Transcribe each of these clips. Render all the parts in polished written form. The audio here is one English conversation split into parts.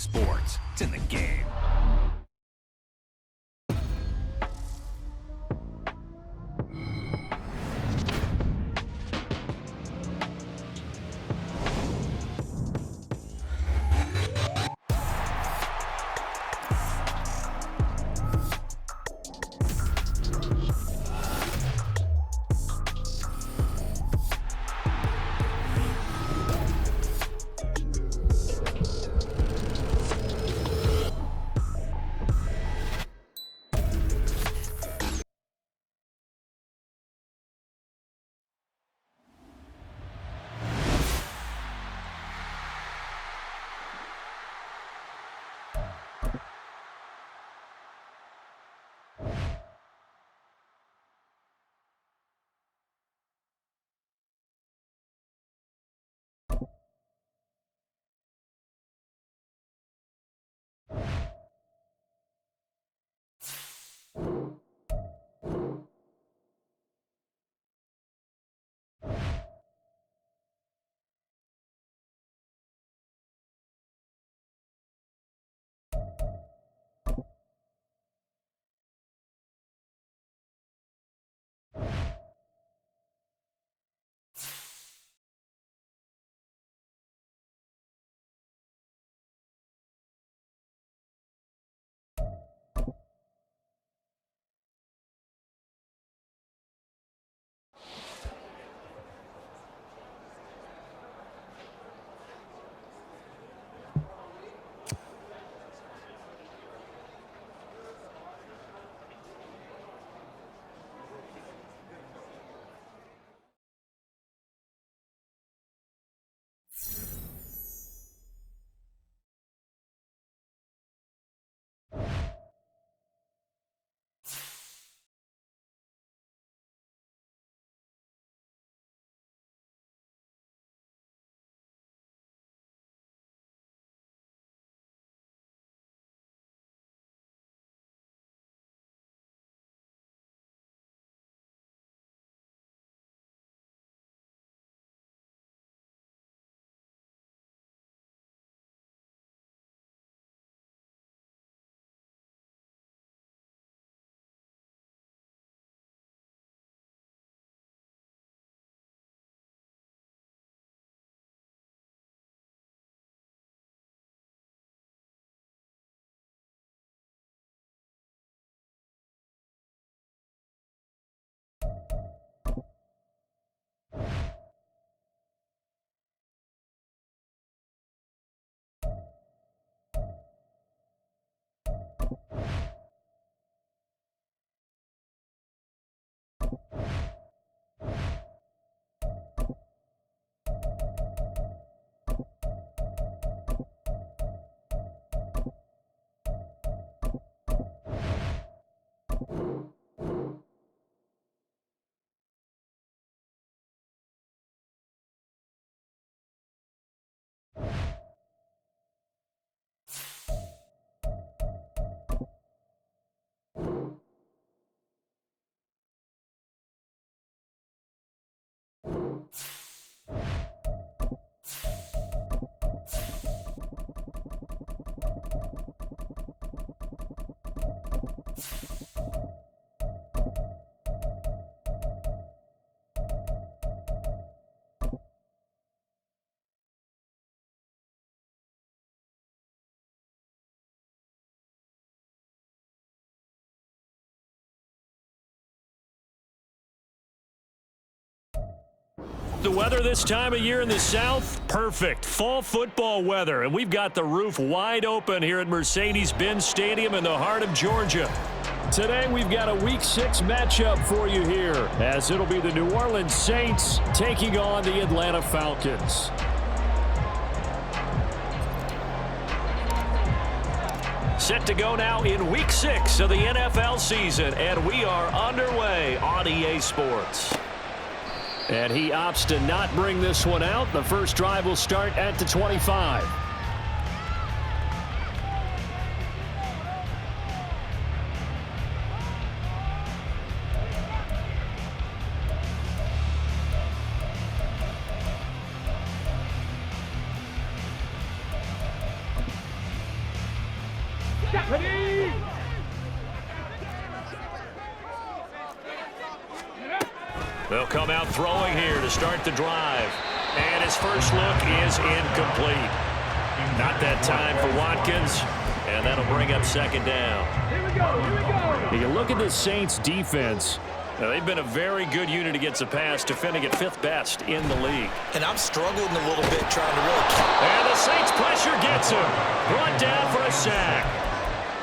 sports. It's in the game. The weather this time of year in the South, perfect. Fall football weather, and we've got the roof wide open here at Mercedes-Benz Stadium in the heart of Georgia. Today, we've got a Week 6 matchup for you here, as it'll be the New Orleans Saints taking on the Atlanta Falcons. Set to go now in Week 6 of the NFL season, and we are underway on EA Sports. And he opts to not bring this one out. The first drive will start at the 25. They'll come out throwing here to start the drive. And his first look is incomplete. Not that time for Watkins. And that'll bring up second down. Here we go. You look at the Saints defense. Now, they've been a very good unit against the pass, defending at 5th best in the league. And I'm struggling a little bit trying to really... And the Saints pressure gets him. Brought down for a sack.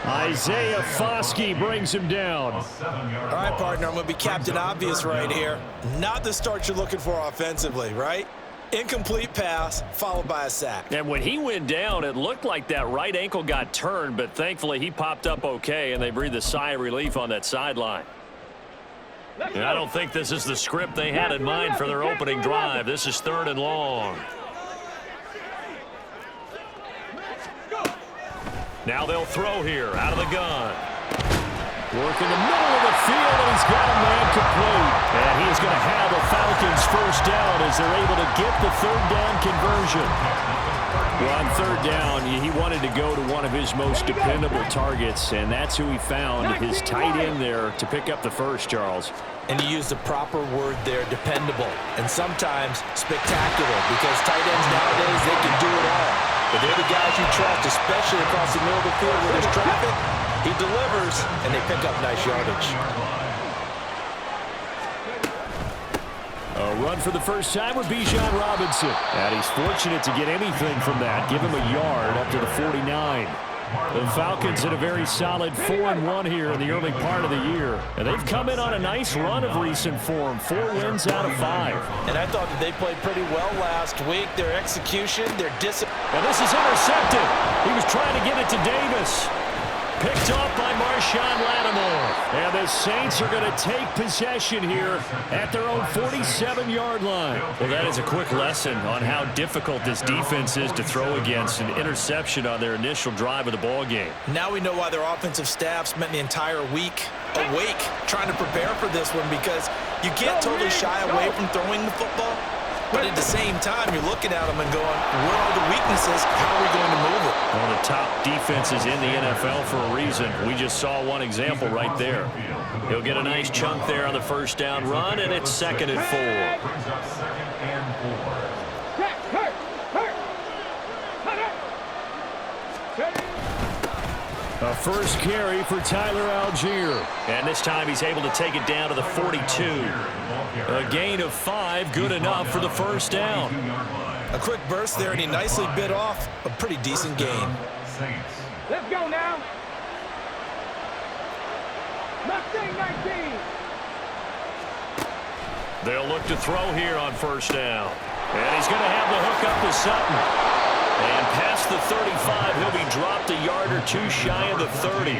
Isaiah Foskey brings him down. All right, partner, I'm going to be Captain Obvious right here. Not the start you're looking for offensively, right? Incomplete pass, followed by a sack. And when he went down, it looked like that right ankle got turned, but thankfully he popped up okay, and they breathed a sigh of relief on that sideline. And I don't think this is the script they had in mind for their opening drive. This is 3rd and long. Now they'll throw here out of the gun. Work in the middle of the field, and he's got a man complete. And he is going to have the Falcons first down as they're able to get the 3rd down conversion. Well, on 3rd down, he wanted to go to one of his most dependable targets, and that's who he found, his tight end there, to pick up the first, Charles. And he used the proper word there, dependable, and sometimes spectacular, because tight ends nowadays, they can do it all. But they're the guys you trust, especially across the middle of the field where there's traffic. He delivers, and they pick up nice yardage. A run for the first time with Bijan Robinson. And he's fortunate to get anything from that. Give him a yard up to the 49. The Falcons in a very solid 4-1 here in the early part of the year. And they've come in on a nice run of recent form. 4 wins out of 5. And I thought that they played pretty well last week. Their execution, their discipline. And this is intercepted. He was trying to get it to Davis. Picked off by Marshawn Lattimore. And the Saints are going to take possession here at their own 47-yard line. Well, that is a quick lesson on how difficult this defense is to throw against. An interception on their initial drive of the ball game. Now we know why their offensive staff spent the entire week awake trying to prepare for this one, because you can't totally shy away from throwing the football. But at the same time, you're looking at them and going, where are the weaknesses? How are we going to move it? One of the top defenses in the NFL for a reason. We just saw one example right there. He'll get a nice chunk there on the first down run, and it's 2nd and 4. A first carry for Tyler Algier. And this time he's able to take it down to the 42. A gain of 5, good enough for the first down. A quick burst there, and he nicely bit off a pretty decent gain. Let's go now. Mustang 19. They'll look to throw here on first down. And he's going to have the hook up to Sutton. And past the 35, he'll be dropped a yard or 2 shy of the 30.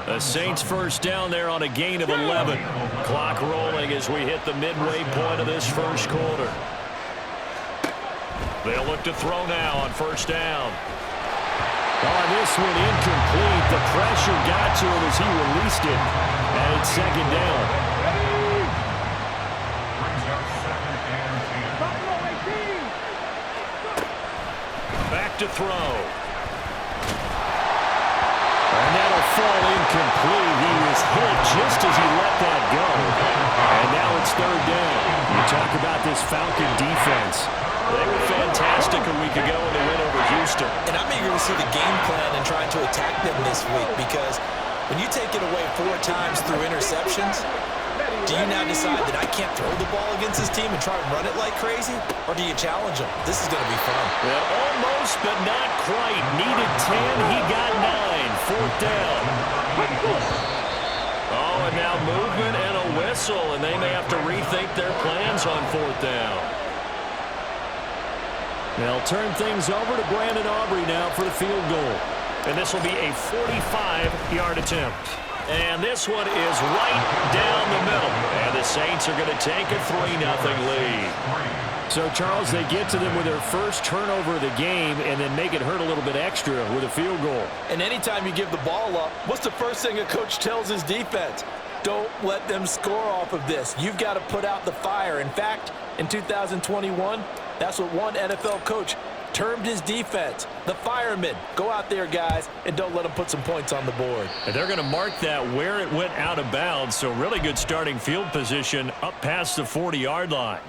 The Saints first down there on a gain of 11. Clock rolling as we hit the midway point of this first quarter. They'll look to throw now on first down. On this one, incomplete. The pressure got to him as he released it. And it's 2nd down. Back to throw. And that'll fall incomplete. He was hit just as he let that go. And now it's 3rd down. You talk about this Falcon defense. They were fantastic a week ago in the win over Houston. And I'm eager to see the game plan and trying to attack them this week, because when you take it away 4 times through interceptions, do you now decide that I can't throw the ball against this team and try and run it like crazy? Or do you challenge them? This is going to be fun. Well, almost, but not quite. Needed 10. He got 9. 4th down. Oh, and now movement and a whistle, and they may have to rethink their plans on 4th down. They'll turn things over to Brandon Aubrey now for the field goal. And this will be a 45-yard attempt. And this one is right down the middle. And the Saints are going to take a 3-0 lead. So, Charles, they get to them with their first turnover of the game and then make it hurt a little bit extra with a field goal. And anytime you give the ball up, what's the first thing a coach tells his defense? Don't let them score off of this. You've got to put out the fire. In fact, in 2021, that's what one NFL coach termed his defense the firemen. Go out there, guys, and don't let them put some points on the board. And they're going to mark that where it went out of bounds, so really good starting field position up past the 40-yard line.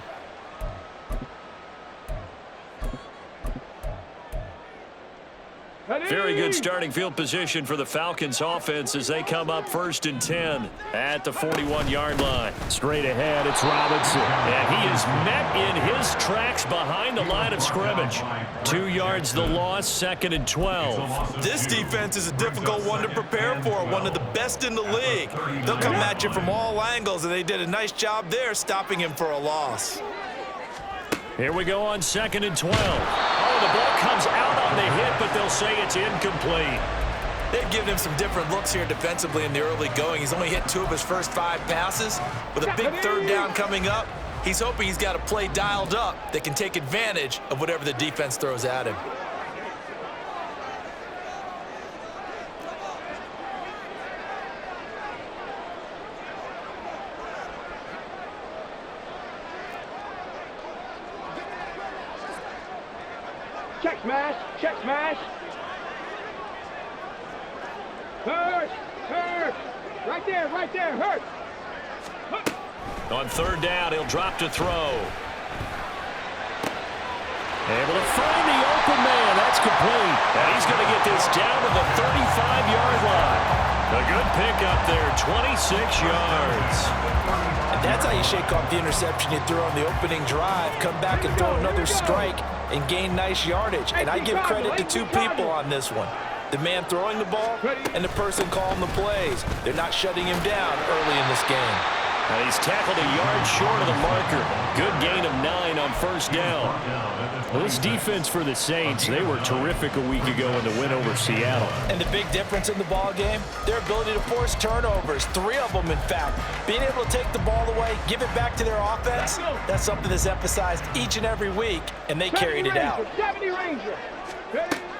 Very good starting field position for the Falcons offense as they come up 1st and 10 at the 41-yard line. Straight ahead, it's Robinson. And he is met in his tracks behind the line of scrimmage. 2 yards the loss, 2nd and 12. This defense is a difficult one to prepare for, one of the best in the league. They'll come at you from all angles, and they did a nice job there stopping him for a loss. Here we go on 2nd and 12. Oh, the ball comes out on the hit, but they'll say it's incomplete. They've given him some different looks here defensively in the early going. He's only hit 2 of his first 5 passes. With a big 3rd down coming up, he's hoping he's got a play dialed up that can take advantage of whatever the defense throws at him. Check smash, check smash. Hurt, hurt. Right there, hurt. On 3rd down, he'll drop to throw. Able to find the open man. That's complete. And he's going to get this down to the 35-yard line. A good pickup there, 26 yards. And that's how you shake off the interception you threw on the opening drive. Come back and throw another strike and gain nice yardage. And I give credit to 2 people on this one. The man throwing the ball and the person calling the plays. They're not shutting him down early in this game. And he's tackled a yard short of the marker. Good gain of 9 on 1st down. Well, this defense for the Saints, they were terrific a week ago in the win over Seattle. And the big difference in the ball game, their ability to force turnovers, 3 of them in fact. Being able to take the ball away, give it back to their offense, that's something that's emphasized each and every week, and they carried it out.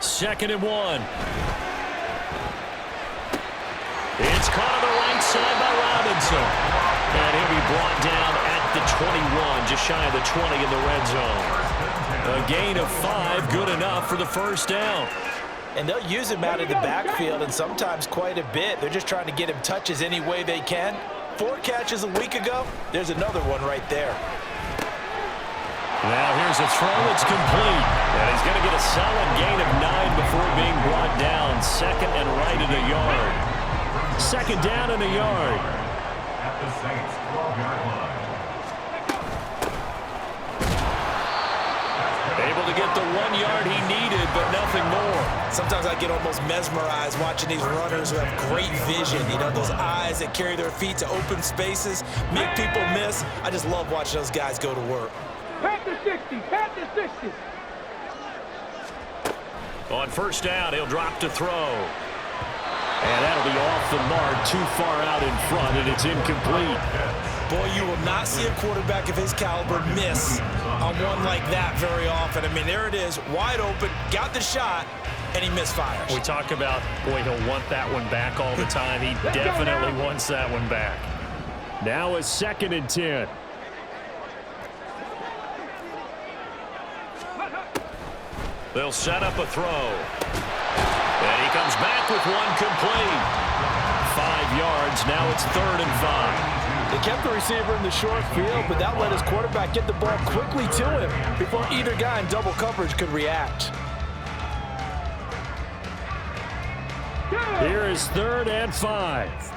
2nd and 1. It's caught on the right side by Robinson. And he'll be brought down at the 21, just shy of the 20 in the red zone. A gain of 5, good enough for the 1st down. And they'll use him out of the backfield, and sometimes quite a bit. They're just trying to get him touches any way they can. 4 catches a week ago, there's another one right there. Now here's a throw, it's complete. And he's going to get a solid gain of 9 before being brought down. 2nd and right at a yard. 2nd down and a yard. At the Saints 12-yard line. Able to get the 1 yard he needed, but nothing more. Sometimes I get almost mesmerized watching these runners who have great vision. You know, those eyes that carry their feet to open spaces, make people miss. I just love watching those guys go to work. Pat the 60, pat the 60. On 1st down, he'll drop to throw. And that'll be off the mark, too far out in front, and it's incomplete. Boy, you will not see a quarterback of his caliber miss on one like that very often. I mean, there it is, wide open, got the shot, and he misfires. We talk about, boy, he'll want that one back all the time. He definitely wants that one back. Now a 2nd and 10. They'll set up a throw. And he comes back with one complete. 5 yards, now it's 3rd and 5. They kept the receiver in the short field, but that let his quarterback get the ball quickly to him before either guy in double coverage could react. Here is 3rd and 5.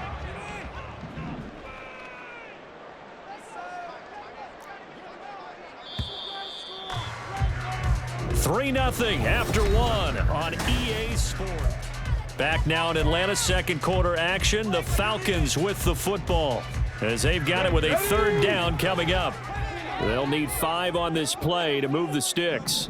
Three 3-0 after 1 on EA Sports. Back now in Atlanta, 2nd quarter action. The Falcons with the football as they've got it with a 3rd down coming up. They'll need 5 on this play to move the sticks.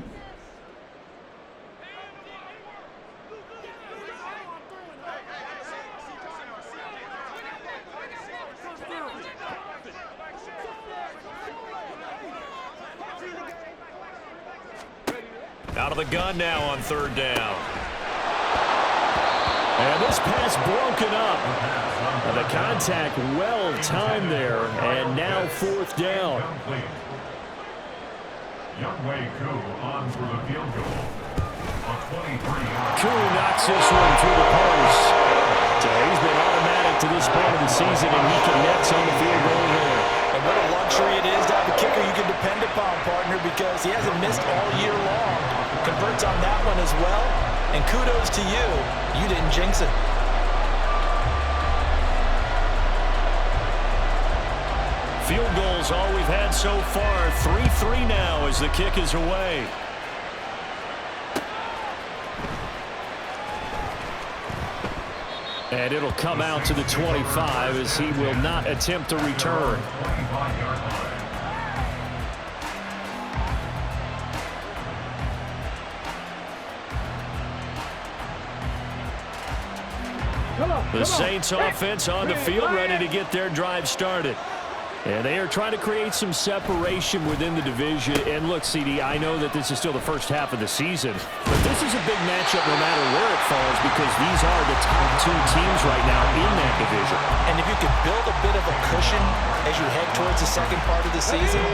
Out of the gun now on 3rd down. And this pass broken up. And the contact well timed there. And now 4th down. On for the field goal. A 23-yard. Koo knocks this one through the post. So he's been automatic to this point of the season, and he connects on the field goal here. And what a luxury it is to have a kicker you can depend upon, partner, because he hasn't missed all year long. Converts on that one as well. And kudos to you. You didn't jinx it. Field goals all we've had so far. 3-3 now as the kick is away. And it'll come out to the 25 as he will not attempt to return. The Saints offense on the field, ready to get their drive started. And they are trying to create some separation within the division. And look, CD, I know that this is still the first half of the season, but this is a big matchup no matter where it falls because these are the top two teams right now in that division. And if you can build a bit of a cushion as you head towards the second part of the season,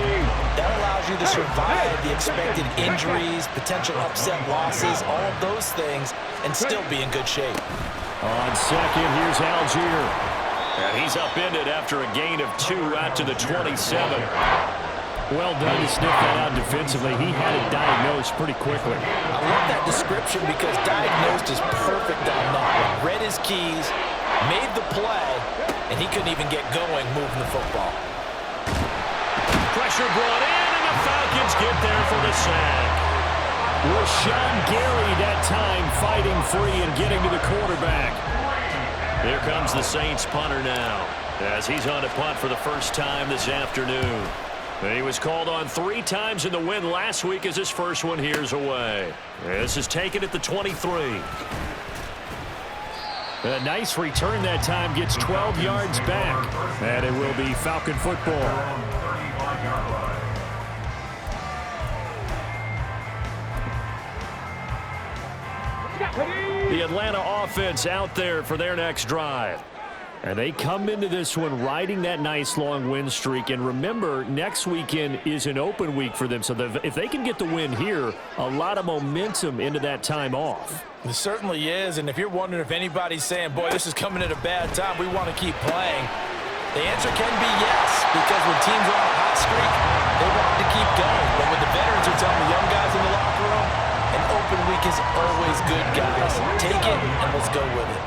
that allows you to survive the expected injuries, potential upset losses, all of those things, and still be in good shape. On second, here's Algier. And he's upended after a gain of 2 out to the 27. Well done to sniff that out defensively. He had it diagnosed pretty quickly. I love that description because diagnosed is perfect on that one. Read his keys, made the play, and he couldn't even get going moving the football. Pressure brought in, and the Falcons get there for the sack. Rashawn Gary that time fighting free and getting to the quarterback. Here comes the Saints punter now as he's on to punt for the first time this afternoon. And he was called on 3 times in the win last week as his first one here's away. This is taken at the 23. A nice return that time, gets 12 yards back. And it will be Falcon football. The Atlanta offense out there for their next drive. And they come into this one riding that nice long win streak. And remember, next weekend is an open week for them. So if they can get the win here, a lot of momentum into that time off. It certainly is. And if you're wondering if anybody's saying, boy, this is coming at a bad time, we want to keep playing, the answer can be yes. Because when teams are on a hot streak, they want to keep going. But when the veterans are telling the young guys in the locker room, an open week is always good, guys. Take it, and let's go with it.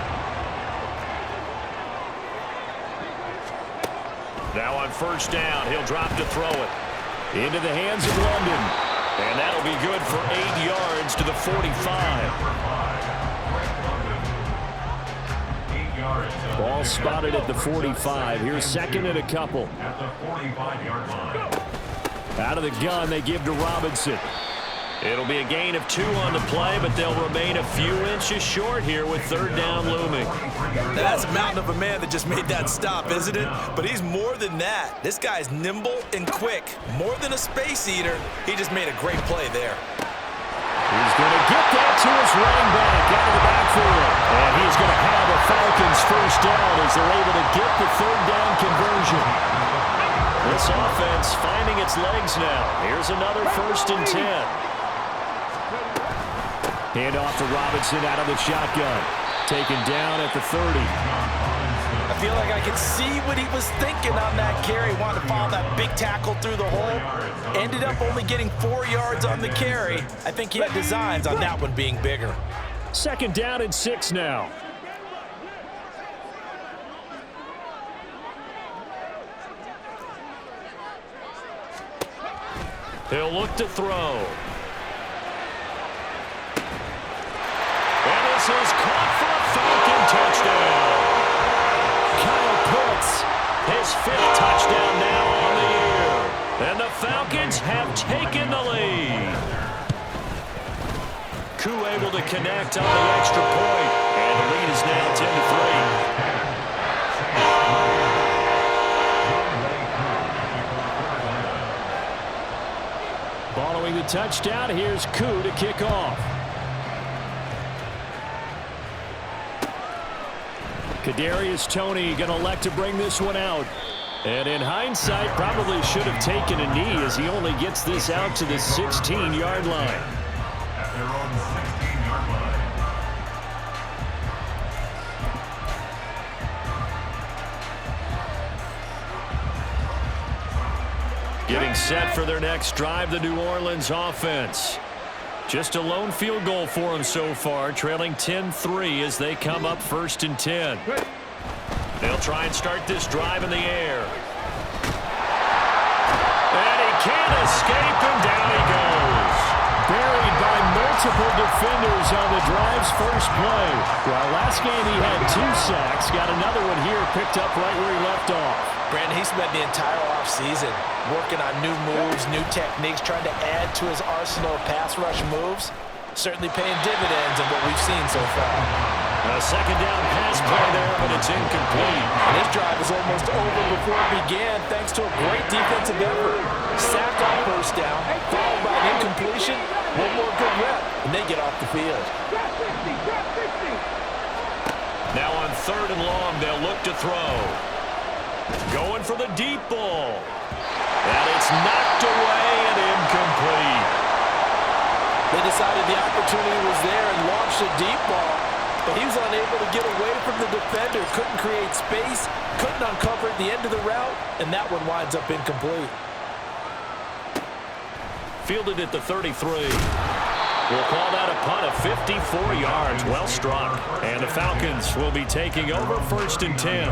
Now on first down, he'll drop to throw it. Into the hands of London. And that'll be good for 8 yards to the 45. Ball spotted at the 45. Here's second and a couple. At the 45-yard line. Out of the gun, they give to Robinson. It'll be a gain of 2 on the play, but they'll remain a few inches short here with third down looming. That's a mountain of a man that just made that stop, isn't it? But he's more than that. This guy's nimble and quick. More than a space eater, he just made a great play there. He's going to get that to his running back out of the backfield. And he's going to have a Falcons first down as they're able to get the third down conversion. This offense finding its legs now. Here's another 1st and 10. Hand off to Robinson out of the shotgun. Taken down at the 30. I feel like I could see what he was thinking on that carry. Wanted to follow that big tackle through the hole. Ended up only getting 4 yards on the carry. I think he had designs on that one being bigger. 2nd down and 6 now. He'll look to throw. And this is caught for a Falcon touchdown. Kyle Pitts, his 5th touchdown now on the year. And the Falcons have taken the lead. Koo able to connect on the extra point. And the lead is now 10-3. Following the touchdown, here's Koo to kick off. Kadarius Toney going to elect to bring this one out. And in hindsight, probably should have taken a knee as he only gets this out to the 16-yard line. At their own 16-yard line. Getting set for their next drive, the New Orleans offense. Just a lone field goal for them so far, trailing 10-3 as they come up 1st and 10. They'll try and start this drive in the air. And he can't escape, and down he goes. Buried by multiple defenders on the drive's first play. Well, last game he had 2 sacks. Got another one here picked up right where he left off. Brandon, he spent the entire offseason working on new moves, new techniques, trying to add to his arsenal of pass rush moves. Certainly paying dividends in what we've seen so far. A second down pass play there, but it's incomplete. And this drive is almost over before it began thanks to a great defensive effort. Sack on first down, followed by an incompletion, one more good rep, and they get off the field. Now on 3rd and long, they'll look to throw. Going for the deep ball. And it's knocked away and incomplete. They decided the opportunity was there and launched a deep ball, but he was unable to get away from the defender, couldn't create space, couldn't uncover at the end of the route, and that one winds up incomplete. Fielded at the 33. We'll call that a punt of 54 yards. Well struck. And the Falcons will be taking over 1st and 10.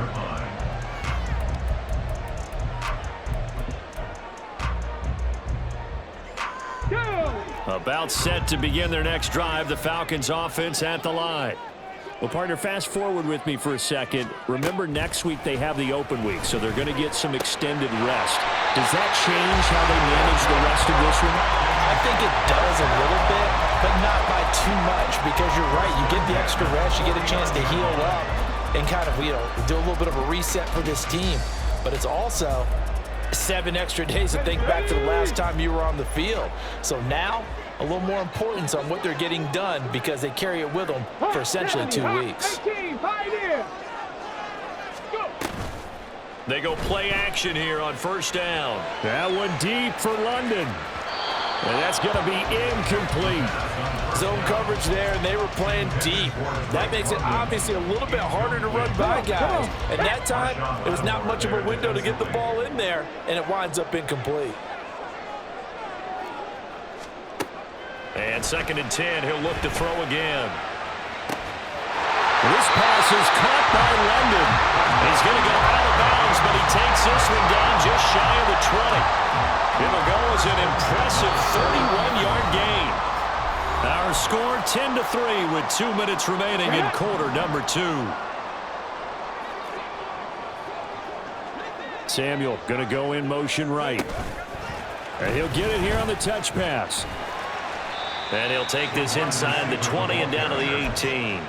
About set to begin their next drive, the Falcons offense at the line. Well, partner, fast forward with me for a second. Remember, next week they have the open week, so they're going to get some extended rest. Does that change how they manage the rest of this one? I think it does a little bit, but not by too much, because you're right. You get the extra rest, you get a chance to heal up and kind of, do a little bit of a reset for this team. But it's also 7 extra days to think back to the last time you were on the field. So now, a little more importance on what they're getting done because they carry it with them for essentially 2 weeks. They go play action here on 1st down. That one deep for London. And that's going to be incomplete. Zone coverage there, and they were playing deep. That makes it obviously a little bit harder to run by guys. And that time, it was not much of a window to get the ball in there, and it winds up incomplete. And 2nd and 10, he'll look to throw again. This pass is caught by London. He's going to go out of bounds, but he takes this one down just shy of the 20. It'll go as an impressive 31-yard gain. Our score 10-3 with 2 minutes remaining in quarter number 2. Samuel going to go in motion right. And he'll get it here on the touch pass. And he'll take this inside the 20 and down to the 18.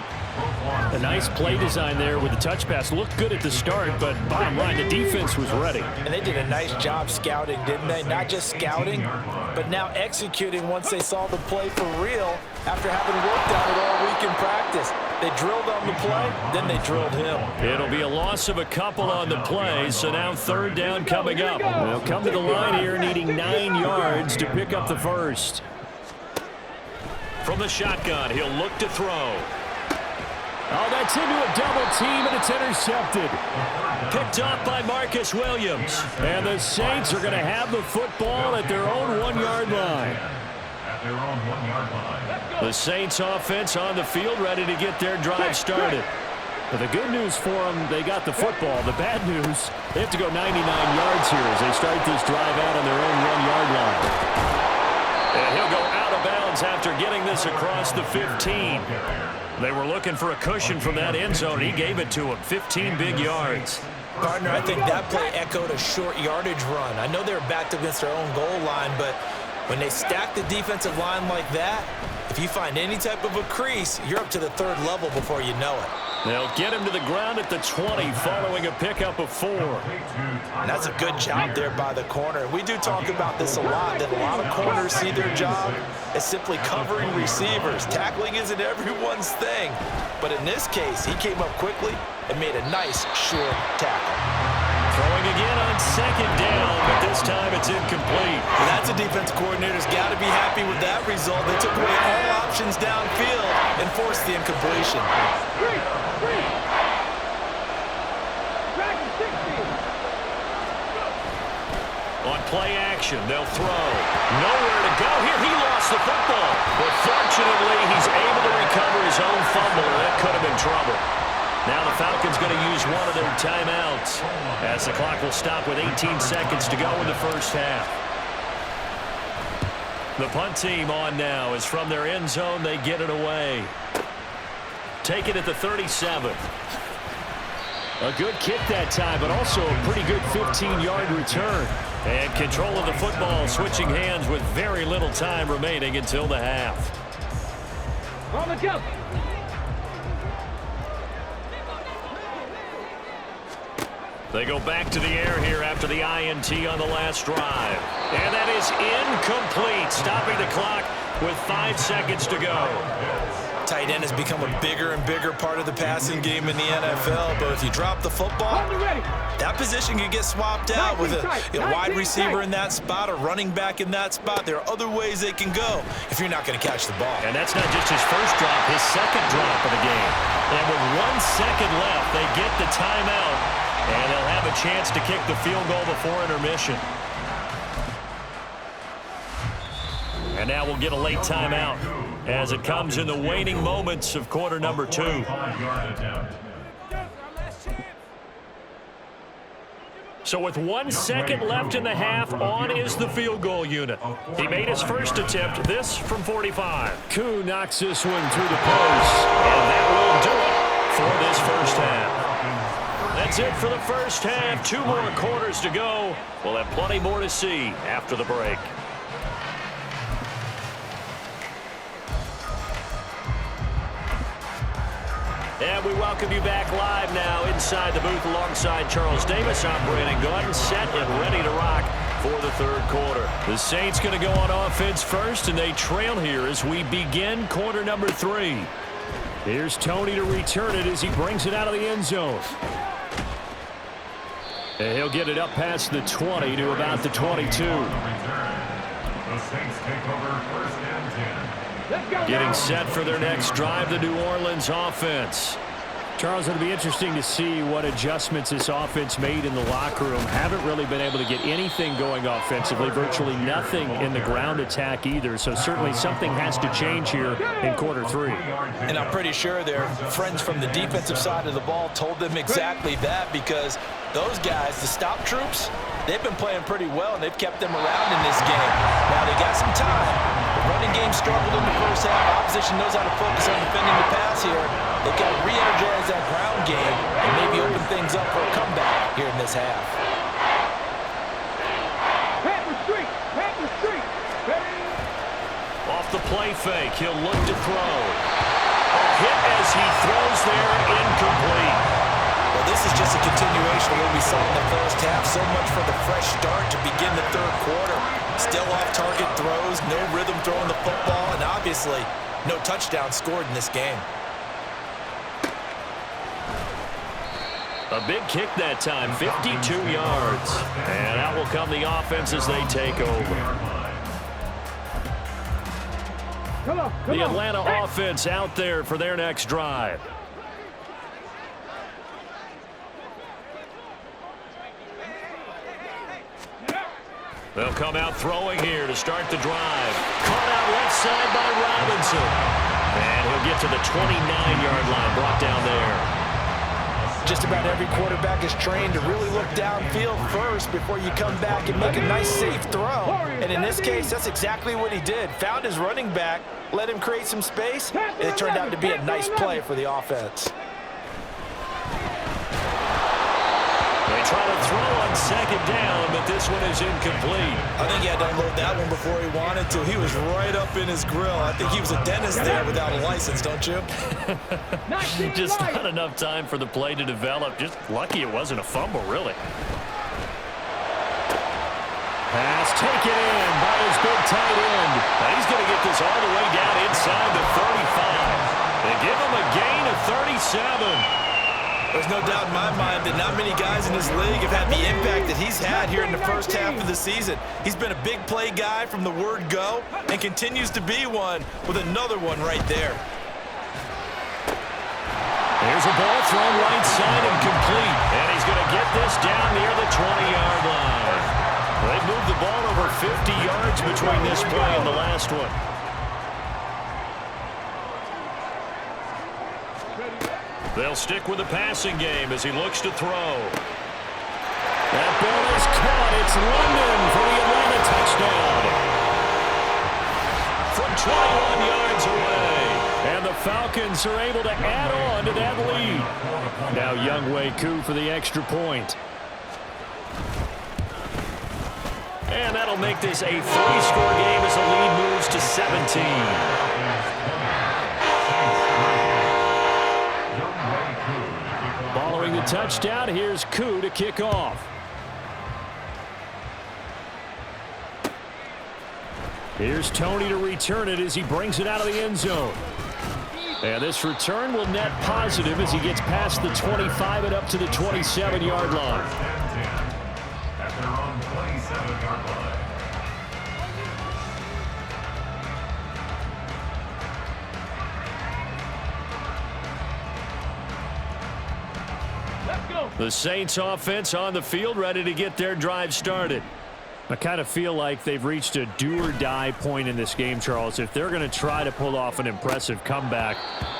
A nice play design there with the touch pass. Looked good at the start, but bottom line, the defense was ready. And they did a nice job scouting, didn't they? Not just scouting, but now executing once they saw the play for real after having worked on it all week in practice. They drilled on the play, then they drilled him. It'll be a loss of a couple on the play, so now 3rd down coming up. They'll come to the line here needing 9 yards to pick up the first. From the shotgun, he'll look to throw. Oh, that's into a double team, and it's intercepted. Picked off by Marcus Williams. And the Saints are going to have the football at their own 1-yard line. At their own 1-yard line. The Saints offense on the field ready to get their drive started. But the good news for them, they got the football. The bad news, they have to go 99 yards here as they start this drive out on their own 1-yard line. And he'll go out of bounds after getting this across the 15. They were looking for a cushion from that end zone. He gave it to him. 15 big yards. Partner, I think that play echoed a short yardage run. I know they were backed against their own goal line, but when they stack the defensive line like that, if you find any type of a crease, you're up to the 3rd level before you know it. They'll get him to the ground at the 20 following a pickup of 4. And that's a good job there by the corner. We do talk about this a lot, that a lot of corners see their job as simply covering receivers. Tackling isn't everyone's thing. But in this case, he came up quickly and made a nice short tackle. Throwing again on second down, but this time it's incomplete. And that's a defense coordinator's got to be happy with that result. They took away all options downfield and forced the incompletion. On play action, they'll throw. Nowhere to go here. He lost the football. But fortunately, he's able to recover his own fumble, and that could have been trouble. Now the Falcons going to use one of their timeouts as the clock will stop with 18 seconds to go in the first half. The punt team on now is from their end zone. They get it away. Take it at the 37. A good kick that time, but also a pretty good 15-yard return. And control of the football, switching hands with very little time remaining until the half. On the jump. They go back to the air here after the INT on the last drive. And that is incomplete, stopping the clock with 5 seconds to go. Tight end has become a bigger and bigger part of the passing game in the NFL, but if you drop the football, that position can get swapped out with a wide receiver in that spot, a running back in that spot. There are other ways they can go if you're not going to catch the ball. And that's not just his first drop, his second drop of the game. And with 1 second left, they get the timeout, and they'll have a chance to kick the field goal before intermission. And now we'll get a late timeout as it comes in the waning moments of quarter number 2. So with 1 second left in the half, on is the field goal unit. He made his first attempt, this from 45. Koo knocks this one through the post, and that will do it for this first half. That's it for the first half. 2 more quarters to go. We'll have plenty more to see after the break. And we welcome you back live now inside the booth alongside Charles Davis. I'm Brandon Gordon, set and ready to rock for the third quarter. The Saints going to go on offense first, and they trail here as we begin quarter number 3. Here's Tony to return it as he brings it out of the end zone. And he'll get it up past the 20 to about the 22. The Saints take over first and 10. Getting set for their next drive, the New Orleans offense. Charles, it'll be interesting to see what adjustments this offense made in the locker room. Haven't really been able to get anything going offensively, virtually nothing in the ground attack either. So certainly something has to change here in quarter 3. And I'm pretty sure their friends from the defensive side of the ball told them exactly that, because those guys, the stop troops, they've been playing pretty well, and they've kept them around in this game. Now, they got some time. The running game struggled in the first half. Opposition knows how to focus on defending the pass here. They've got to re-energize that ground game and maybe open things up for a comeback here in this half. Panther Street! Panther Street! Off the play fake, he'll look to throw. A hit as he throws there, incomplete. Well, this is just a continuation of what we saw in the first half. So much for the fresh start to begin the third quarter. Still off-target throws, no rhythm throwing the football, and obviously no touchdown scored in this game. A big kick that time, 52 yards. And out will come the offense as they take over. The Atlanta offense out there for their next drive. They'll come out throwing here to start the drive. Caught out left side by Robinson. And he'll get to the 29-yard line, brought down there. Just about every quarterback is trained to really look downfield first before you come back and make a nice, safe throw. And in this case, that's exactly what he did. Found his running back, let him create some space, and it turned out to be a nice play for the offense. They try to throw on second down, but this one is incomplete. I think he had to unload that one before he wanted to. He was right up in his grill. I think he was a dentist there without a license, don't you? Just not enough time for the play to develop. Just lucky it wasn't a fumble, really. Pass taken in by his big tight end. Now he's going to get this all the way down inside the 35. They give him a gain of 37. There's no doubt in my mind that not many guys in this league have had the impact that he's had here in the first half of the season. He's been a big play guy from the word go and continues to be one with another one right there. Here's a ball thrown right side and complete. And he's going to get this down near the 20-yard line. They've moved the ball over 50 yards between this play and the last one. They'll stick with the passing game as he looks to throw. That ball is caught. It's London for the Atlanta touchdown. From 21 yards away. And the Falcons are able to add on to that lead. Now Younghoe Koo for the extra point. And that'll make this a 3-score game as the lead moves to 17. Following the touchdown, here's Koo to kick off. Here's Tony to return it as he brings it out of the end zone. And this return will net positive as he gets past the 25 and up to the 27-yard line. At their own 27-yard line. The Saints offense on the field, ready to get their drive started. I kind of feel like they've reached a do-or-die point in this game, Charles. If they're going to try to pull off an impressive comeback,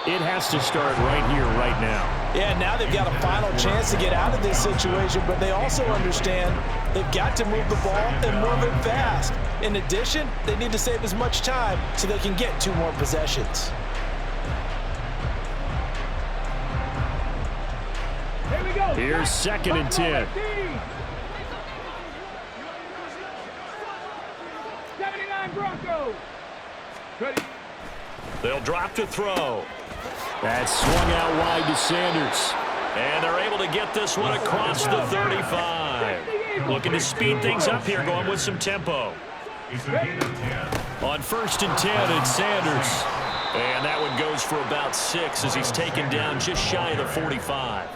it has to start right here, right now. Yeah, now they've got a final chance to get out of this situation, but they also understand they've got to move the ball and move it fast. In addition, they need to save as much time so they can get 2 more possessions. Here's 2nd and 10. 79 Broncos. They'll drop to throw. That's swung out wide to Sanders. And they're able to get this one across the 35. Looking to speed things up here, going with some tempo. On 1st and 10, it's Sanders. And that one goes for about 6 as he's taken down just shy of the 45.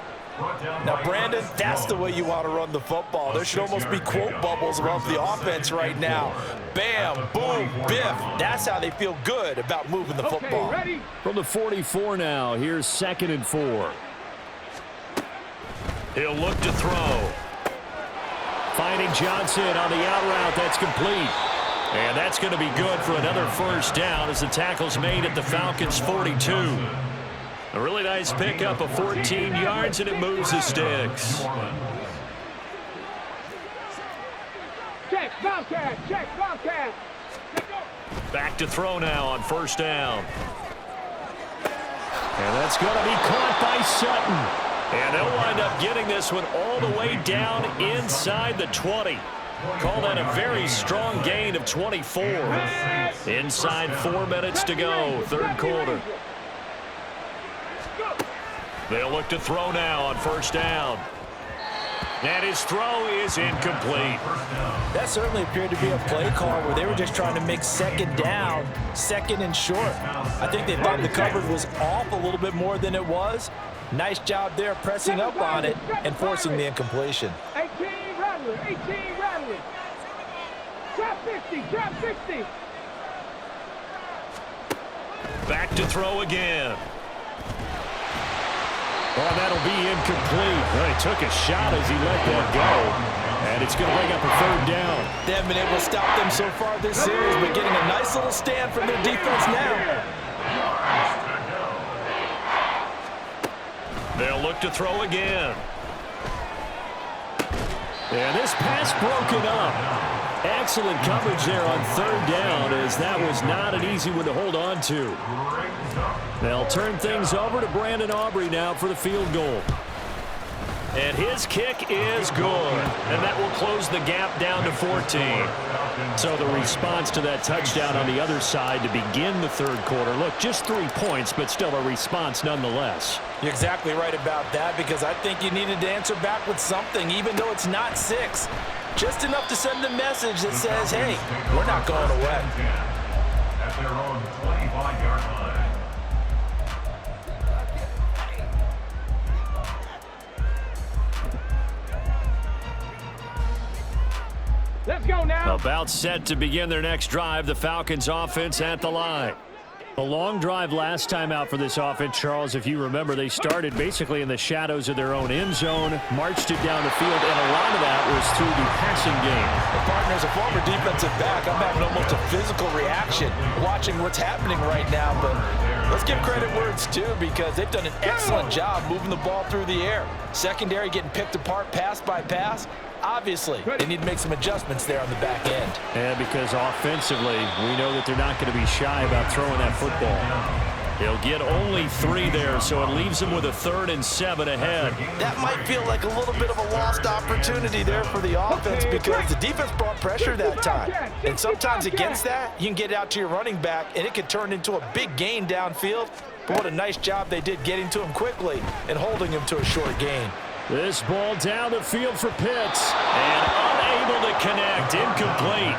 Now, Brandon, that's the way you want to run the football. There should almost be quote bubbles above the offense right now. Bam, boom, biff. That's how they feel good about moving the football. From the 44 now, here's 2nd and 4. He'll look to throw. Finding Johnson on the out route. That's complete. And that's going to be good for another first down as the tackle's made at the Falcons' 42. A really nice pickup of 14 yards, and it moves the sticks. Check, Bobcat, check, Bobcat. Back to throw now on 1st down. And that's going to be caught by Sutton. And they'll wind up getting this one all the way down inside the 20. Call that a very strong gain of 24. Inside 4 minutes to go, 3rd quarter. They'll look to throw now on 1st down. And his throw is incomplete. That certainly appeared to be a play call where they were just trying to make 2nd down, 2nd and short. I think they thought the coverage was off a little bit more than it was. Nice job there pressing up on it and forcing the incompletion. 18 Rattler, 18 Rattler. Drop 50, drop 60. Back to throw again. Oh, that'll be incomplete. Well, he took a shot as he let that go. And it's going to bring up a 3rd down. They haven't been able to stop them so far this series, but getting a nice little stand from their defense now. They'll look to throw again. And this pass broken up. Excellent coverage there on 3rd down, as that was not an easy one to hold on to. They'll turn things over to Brandon Aubrey now for the field goal. And his kick is good. And that will close the gap down to 14. So the response to that touchdown on the other side to begin the 3rd quarter. Look, just 3 points, but still a response nonetheless. You're exactly right about that, because I think you needed to answer back with something, even though it's not 6. Just enough to send a message that says, hey, we're not going away. At their own 25-yard line. Let's go now. About set to begin their next drive, the Falcons offense at the line. A long drive last time out for this offense, Charles. If you remember, they started basically in the shadows of their own end zone, marched it down the field, and a lot of that was through the passing game. Well, partner, as a former defensive back, I'm having almost a physical reaction watching what's happening right now. But let's give credit where it's due, because they've done an excellent job moving the ball through the air. Secondary getting picked apart pass by pass. Obviously, they need to make some adjustments there on the back end. And because offensively, we know that they're not going to be shy about throwing that football. They'll get only 3 there, so it leaves them with a 3rd and 7 ahead. That might feel like a little bit of a lost opportunity there for the offense, because the defense brought pressure that time. And sometimes against that, you can get out to your running back, and it can turn into a big gain downfield. But what a nice job they did getting to him quickly and holding him to a short gain. This ball down the field for Pitts, and unable to connect, incomplete.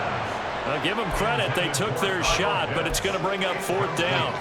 I'll give them credit, they took their shot, but it's going to bring up 4th down.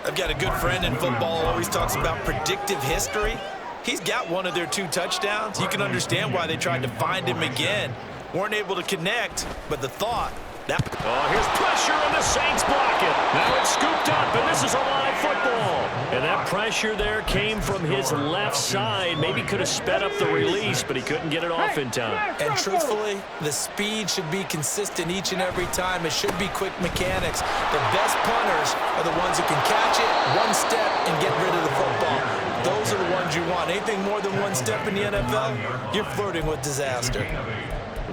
I've got a good friend in football, always talks about predictive history. He's got one of their 2 touchdowns. You can understand why they tried to find him again. Weren't able to connect, but the thought. Oh, here's pressure, and the Saints block it. Now it's scooped up, and this is a live football. And that pressure there came from his left side. Maybe could have sped up the release, but he couldn't get it off in time. And truthfully, the speed should be consistent each and every time. It should be quick mechanics. The best punters are the ones who can catch it, 1 step, and get rid of the football. Those are the ones you want. Anything more than 1 step in the NFL, you're flirting with disaster.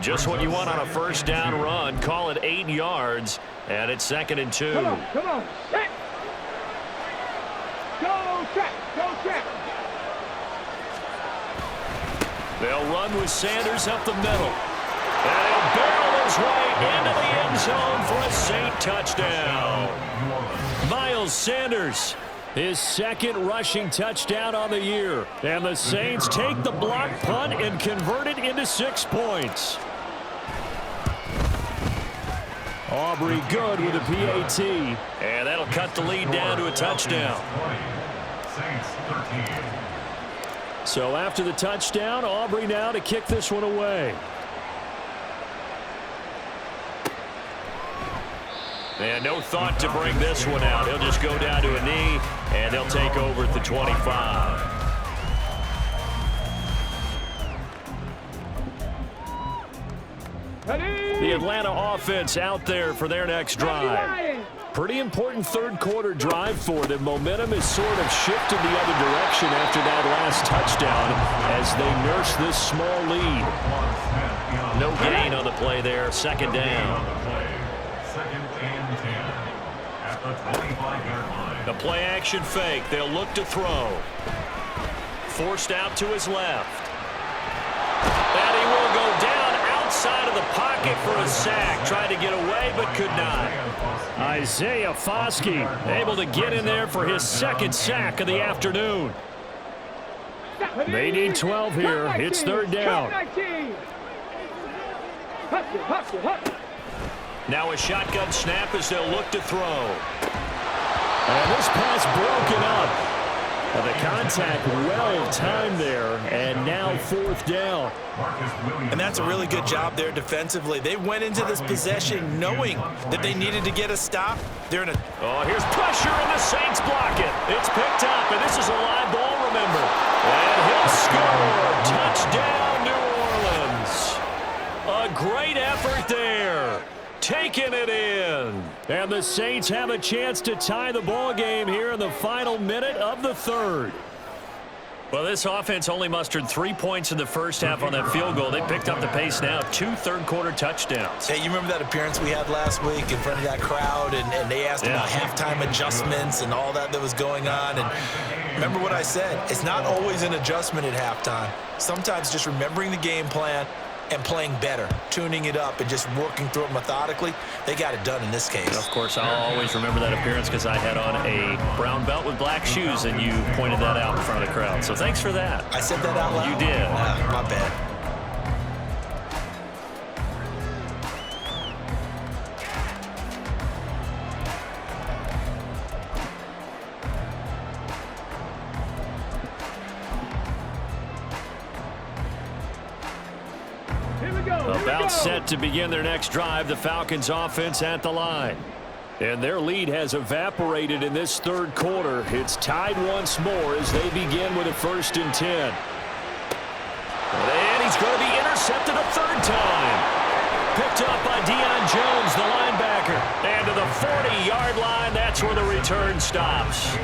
Just what you want on a 1st down run. Call it 8 yards, and it's 2nd and 2. Come on. Set. Go, set. They'll run with Sanders up the middle. And he'll barrel his way into the end zone for a Saint touchdown. Miles Sanders, his 2nd rushing touchdown on the year. And the Saints take the block punt and convert it into 6 points. Aubrey good with a PAT. And that'll cut the lead down to a touchdown. So after the touchdown, Aubrey now to kick this one away. And no thought to bring this one out. He'll just go down to a knee, and they'll take over at the 25. The Atlanta offense out there for their next drive. Pretty important 3rd quarter drive for them. Momentum is sort of shifted the other direction after that last touchdown as they nurse this small lead. No gain on the play there. 2nd down. 2nd and 10 at the 25-yard line. The play action fake. They'll look to throw. Forced out to his left. And he will go down outside of the pocket for a sack. Tried to get away, but could not. Isaiah Foskey able to get in there for his 2nd sack of the afternoon. They need 12 here. It's 3rd down. Now a shotgun snap as they'll look to throw. And this pass broken up. And the contact well timed there, and now 4th down. And that's a really good job there defensively. They went into this possession knowing that they needed to get a stop. They're in a... Oh, here's pressure, and the Saints block it. It's picked up, and this is a live ball, remember. And he'll score. Touchdown, New Orleans. A great effort there. Taking it in. And the Saints have a chance to tie the ball game here in the final minute of the 3rd. Well, this offense only mustered 3 points in the 1st half on that field goal. They picked up the pace now. 2 3rd-quarter touchdowns. Hey, you remember that appearance we had last week in front of that crowd, and they asked about halftime adjustments and all that was going on. And remember what I said. It's not always an adjustment at halftime. Sometimes just remembering the game plan and playing better, tuning it up, and just working through it methodically. They got it done in this case. Of course, I'll always remember that appearance because I had on a brown belt with black shoes, and you pointed that out in front of the crowd. So thanks for that. I said that out loud? You did. My bad. Timeout set to begin their next drive. The Falcons offense at the line. And their lead has evaporated in this third quarter. It's tied once more as they begin with a 1st and 10. And he's going to be intercepted a third time. Picked up by Deion Jones, the linebacker. And to the 40-yard line, that's where the return stops.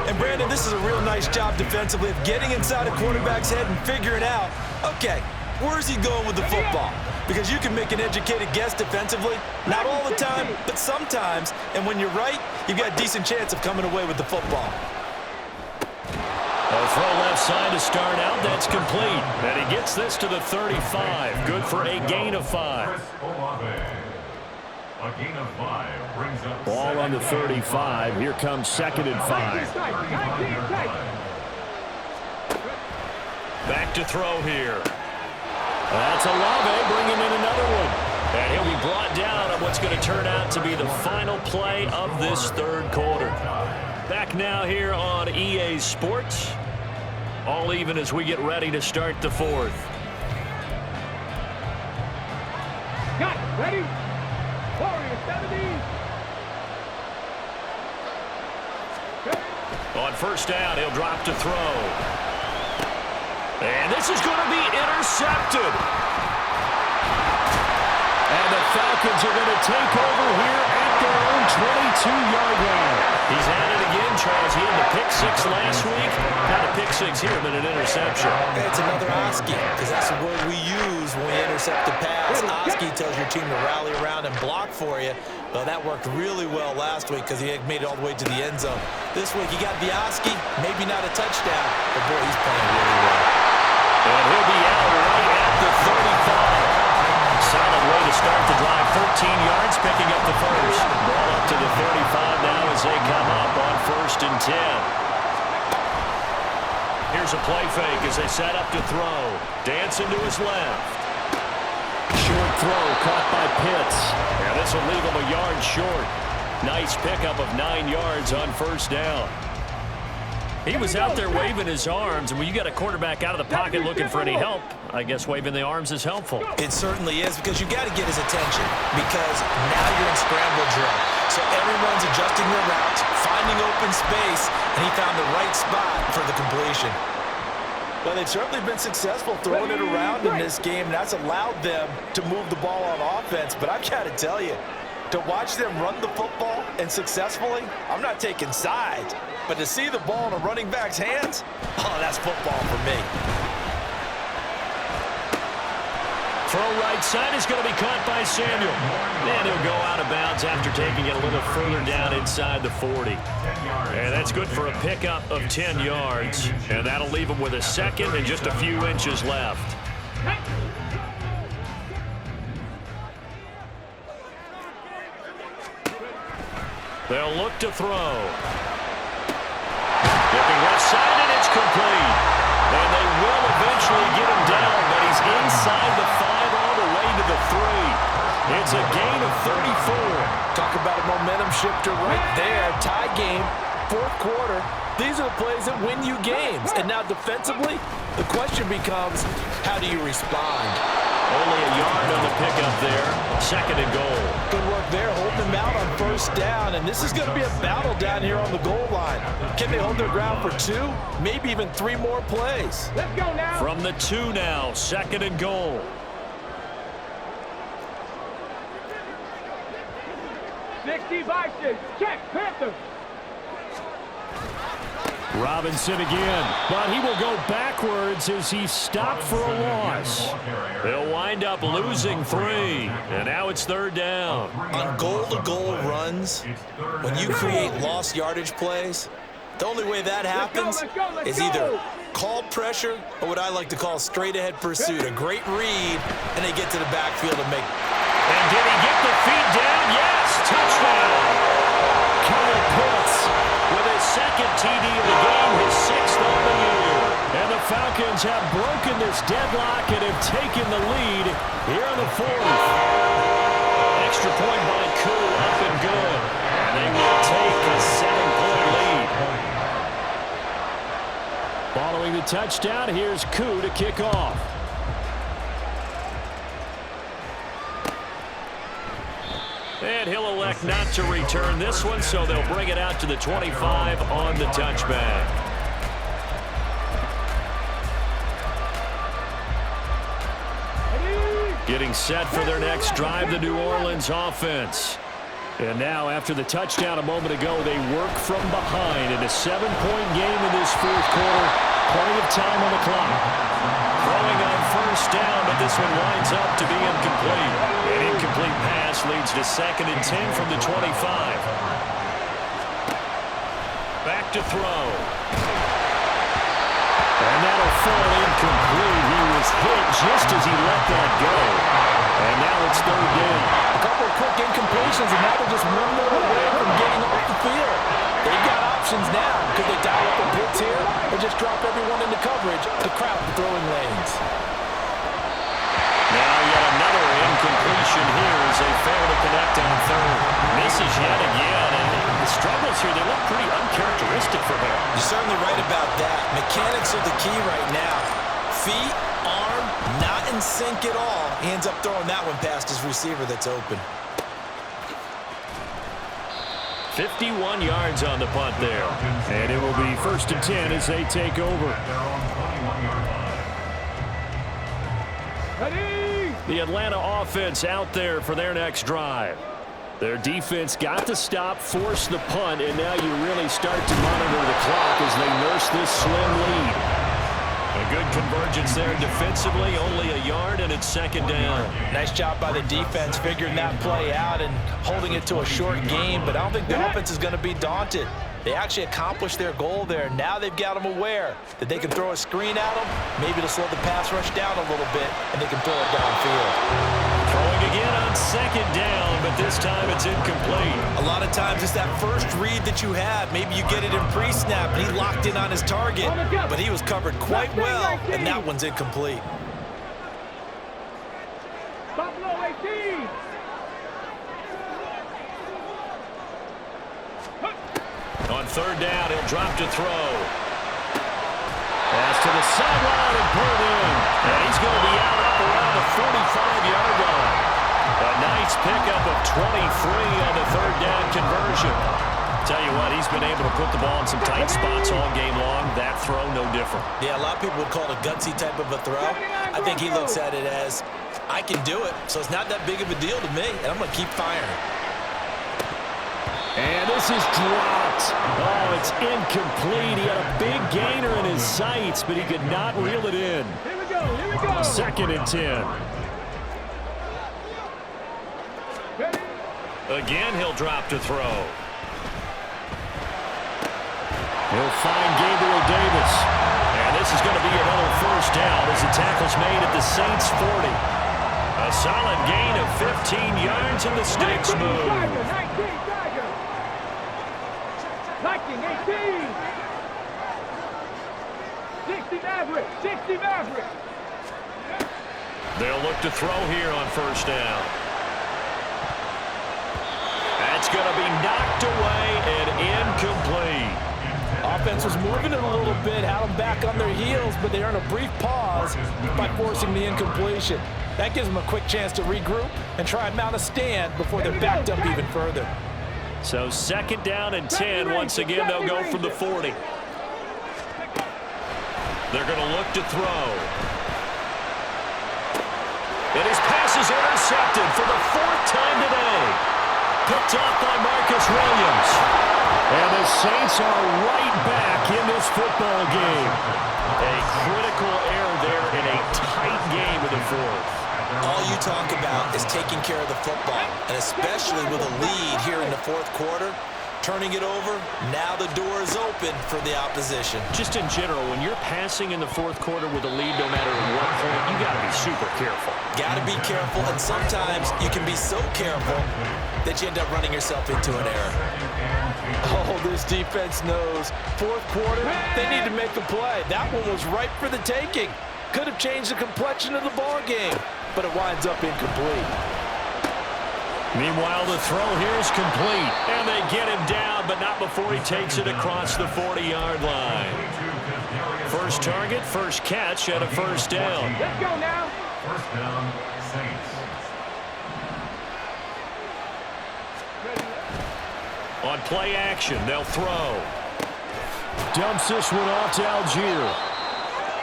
And Brandon, this is a real nice job defensively of getting inside a quarterback's head and figuring out, okay, where's he going with the football? Because you can make an educated guess defensively, not all the time, but sometimes. And when you're right, you've got a decent chance of coming away with the football. A throw left side to start out. That's complete. And he gets this to the 35. Good for a gain of 5. A gain of 5 brings up Ball on the 35. Here comes 2nd and 5. Back to throw here. That's Olave bringing in another one. And he'll be brought down on what's going to turn out to be the final play of this third quarter. Back now here on EA Sports. All even as we get ready to start the 4th. Got it. Ready? Warrior 70. On 1st down, he'll drop to throw. And this is going to be intercepted. And the Falcons are going to take over here at their own 22-yard line. He's at it again, Charles. He had the pick 6 last week. Not a pick 6 here, but an interception. It's another Oski, because that's the word we use when we intercept the pass. Oski tells your team to rally around and block for you. Well, that worked really well last week because he had made it all the way to the end zone. This week, he got the Oski, maybe not a touchdown, but boy, he's playing really well. And he'll be out right at the 35. Solid way to start the drive. 13 yards, picking up the first. Ball up to the 35 now as they come up on 1st and 10. Here's a play fake as they set up to throw. Dancing to his left. Short throw caught by Pitts. And this will leave him a yard short. Nice pickup of 9 yards on 1st down. He was out there waving his arms, and when you got a quarterback out of the pocket looking for any help, I guess waving the arms is helpful. It certainly is, because you got to get his attention, because now you're in scramble drill. So everyone's adjusting their routes, finding open space, and he found the right spot for the completion. Well, they've certainly been successful throwing it around in this game, and that's allowed them to move the ball on offense. But I've got to tell you, to watch them run the football and successfully, I'm not taking sides. But to see the ball in a running back's hands, oh, that's football for me. Throw right side is going to be caught by Samuel. And he'll go out of bounds after taking it a little further down inside the 40. And that's good for a pickup of 10 yards. And that'll leave him with a 2nd and just a few inches left. They'll look to throw. Dipping left side, and it's complete. And they will eventually get him down, but he's inside the 5 all the way to the 3. It's a gain of 34. Talk about a momentum shifter right there. Tie game, 4th quarter. These are the plays that win you games. And now defensively, the question becomes, how do you respond? Only a yard on the pickup there. 2nd and goal. Good work there, holding them out on 1st down. And this is going to be a battle down here on the goal line. Can they hold their ground for 2? Maybe even 3 more plays. Let's go now. From the 2 now, 2nd and goal. 60 Vikings. Check. Panthers. Robinson again, but he will go backwards as he stopped for a loss. They'll wind up losing 3, and now it's 3rd down. On goal-to-goal runs, when you create lost yardage plays, the only way that happens is either called pressure or what I like to call straight-ahead pursuit. A great read, and they get to the backfield and make. And did he get the feet down? Yes, touchdown. Kyle Pitts with his 2nd TD of the game, his 6th on the year. And the Falcons have broken this deadlock and have taken the lead here in the 4th. Extra point by Koo, up and good. And they will take a 7-point lead. Following the touchdown, here's Koo to kick off. And he'll elect not to return this one, so they'll bring it out to the 25 on the touchback. Getting set for their next drive, the New Orleans offense. And now, after the touchdown a moment ago, they work from behind in a 7-point game in this fourth quarter. Plenty of time on the clock. Throwing on first down, but this one winds up to be incomplete. An incomplete pass leads to 2nd and 10 from the 25. Back to throw. And that'll fall incomplete. He was hit just as he let that go. And now it's 3rd down. A couple of quick incompletions, and now they're just one more away from getting off the field. They've got options now. Could they dial up a blitz here or just drop everyone into coverage to crowd the throwing lanes? Now yet another incompletion here as they fail to connect on 3rd. Misses yet again, and the struggles here, they look pretty uncharacteristic for him. You're certainly right about that. Mechanics are the key right now. Feet, arm, not in sync at all. He ends up throwing that one past his receiver that's open. 51 yards on the punt there. And it will be 1st and 10 as they take over. The Atlanta offense out there for their next drive. Their defense got the stop, forced the punt, and now you really start to monitor the clock as they nurse this slim lead. A good convergence there defensively, only a yard, and it's 2nd down. Nice job by the defense figuring that play out and holding it to a short game, but I don't think the offense is going to be daunted. They actually accomplished their goal there. Now they've got them aware that they can throw a screen at them, maybe to slow the pass rush down a little bit, and they can throw it downfield. Throwing again on 2nd down, but this time it's incomplete. A lot of times it's that first read that you have. Maybe you get it in pre-snap, and he locked in on his target, but he was covered quite well, and that one's incomplete. Buffalo 18. On 3rd down, he'll drop to throw. Pass to the sideline and pulled in. And he's going to be out up around the 45-yard line. A nice pickup of 23 on the 3rd down conversion. Tell you what, he's been able to put the ball in some tight spots all game long. That throw, no different. Yeah, a lot of people would call it a gutsy type of a throw. I think he looks at it as, I can do it, so it's not that big of a deal to me, and I'm going to keep firing. And this is dropped. Oh, it's incomplete. He had a big gainer in his sights, but he could not reel it in. Here we go, here we go. 2nd and 10. Again, he'll drop to throw. He'll find Gabriel Davis. And this is going to be another 1st down as the tackle's made at the Saints 40. A solid gain of 15 yards in the sticks move. 19, 18. 60 Maverick, 60 Maverick. They'll look to throw here on 1st down. That's going to be knocked away and incomplete. Offense was moving it a little bit, had them back on their heels, but they earned a brief pause by forcing the incompletion. That gives them a quick chance to regroup and try and mount a stand before they're backed up even further. So 2nd down and 10. Once again, they'll go from the 40. They're going to look to throw. And his pass is intercepted for the 4th time today. Picked off by Marcus Williams. And the Saints are right back in this football game. A critical error there in a tight game in the 4th. All you talk about is taking care of the football, and especially with a lead here in the 4th quarter, turning it over, now the door is open for the opposition. Just in general, when you're passing in the 4th quarter with a lead, no matter at what point, you got to be super careful. Got to be careful, and sometimes you can be so careful that you end up running yourself into an error. Oh, this defense knows. 4th quarter, they need to make a play. That one was ripe for the taking. Could have changed the complexion of the ball game, but it winds up incomplete. Meanwhile, the throw here is complete, and they get him down, but not before he takes it across the 40-yard line. First target, first catch, and a 1st down. Let's go now. 1st down, Saints. On play action, they'll throw. Dumps this one off to Algier.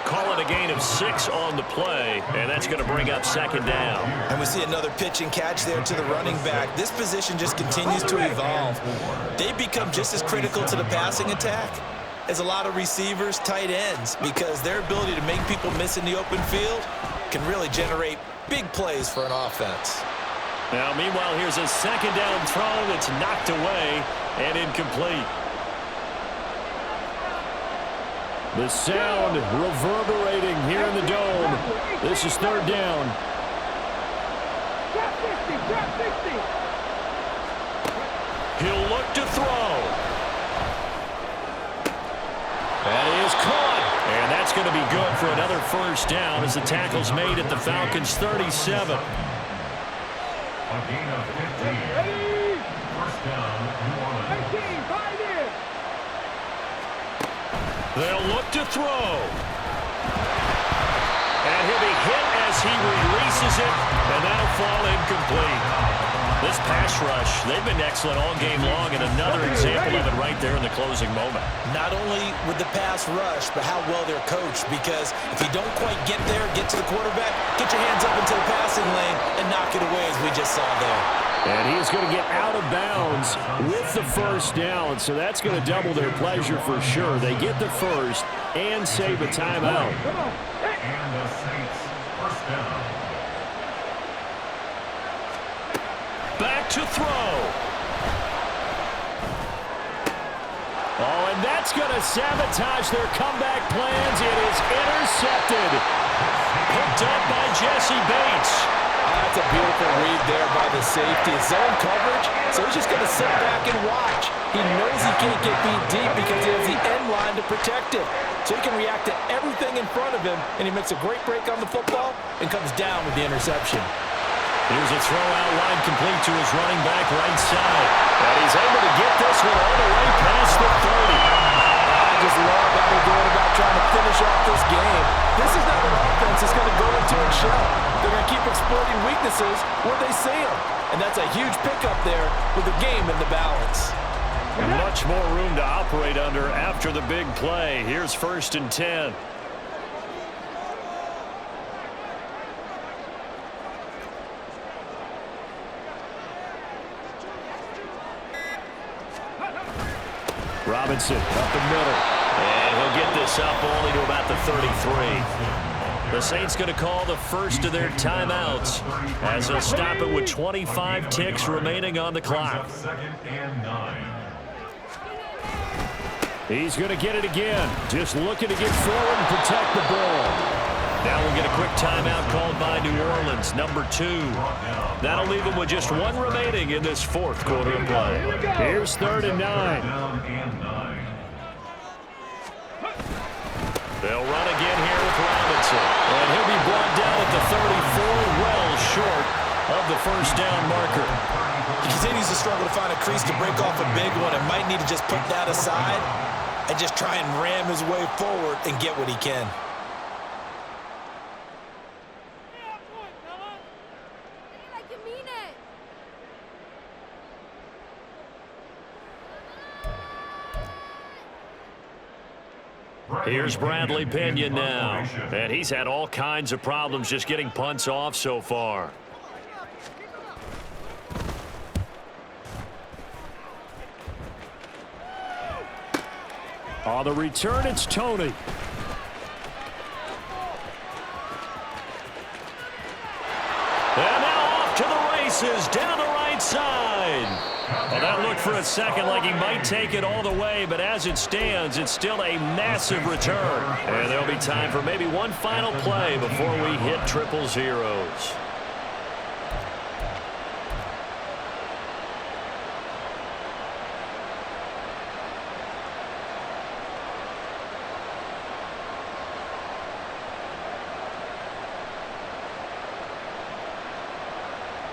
Call it a gain of 6 on the play, and that's going to bring up second down. And we see another pitch and catch there to the running back. This position just continues to evolve. They become just as critical to the passing attack as a lot of receivers, tight ends, because their ability to make people miss in the open field can really generate big plays for an offense. Now, meanwhile, here's a second down throw that's knocked away and incomplete. The sound reverberating here in the dome. This is third down. Drop 50, drop 50. He'll look to throw. That is caught. And that's going to be good for another first down as the tackle's made at the Falcons' 37. A gain of 15. Ready? First down, New Orleans. 18, 5 in. They'll look to throw. And he'll be hit as he releases it, and that'll fall incomplete. This pass rush, they've been excellent all game long, and another example of it right there in the closing moment. Not only with the pass rush, but how well they're coached, because if you don't quite get there, get to the quarterback, get your hands up into the passing lane and knock it away as we just saw there. And he's going to get out of bounds with the first down, so that's going to double their pleasure for sure. They get the first and save a timeout. And the Saints, first down. Back to throw. Oh, and that's going to sabotage their comeback plans. It is intercepted. Picked up by Jesse Bates. That's a beautiful read there by the safety. Zone coverage, so he's just going to sit back and watch. He knows he can't get beat deep because he has the end line to protect him. So he can react to everything in front of him, and he makes a great break on the football and comes down with the interception. Here's a throw out line complete to his running back right side. And he's able to get this one all the way past the 30. I just love how they're going about trying to finish off this game. This is not an offense that's going to go into a shell. They're going to keep exploiting weaknesses where they see them. And that's a huge pickup there with the game in the balance. And much more room to operate under after the big play. Here's 1st and 10. Robinson up the middle. And he'll get this up only to about the 33. The Saints going to call the first of their timeouts as they'll stop it with 25 ticks remaining on the clock. Second and 9. He's going to get it again. Just looking to get forward and protect the ball. Now we'll get a quick timeout called by New Orleans, number 2. That'll leave them with just 1 remaining in this 4th quarter of play. Here's 3rd and 9. Down and 9. They'll run again here with Robinson. And he'll be brought down at the 34, well short of the first down marker. He continues to struggle to find a crease to break off a big one and might need to just put that aside and just try and ram his way forward and get what he can. Here's Bradley Pinion now. And he's had all kinds of problems just getting punts off so far. On the return, it's Tony. And now off to the races, down the right side. Well, that looked for a second like he might take it all the way, but as it stands, it's still a massive return. And there'll be time for maybe one final play before we hit triple zeros.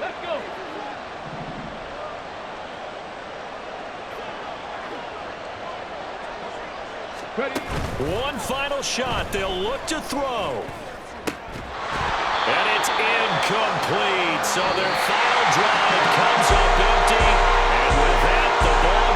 Let's go. Ready? One final shot. They'll look to throw. And it's incomplete. So their final drive comes up empty. And with that, the ball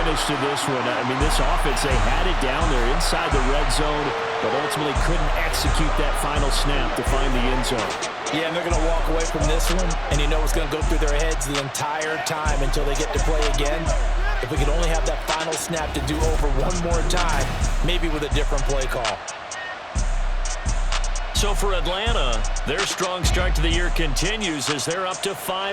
finish to this one. I mean, this offense, they had it down there inside the red zone, but ultimately couldn't execute that final snap to find the end zone. Yeah, and they're going to walk away from this one, and you know it's going to go through their heads the entire time until they get to play again. If we could only have that final snap to do over one more time, maybe with a different play call. So for Atlanta, their strong start to the year continues as they're up to 5.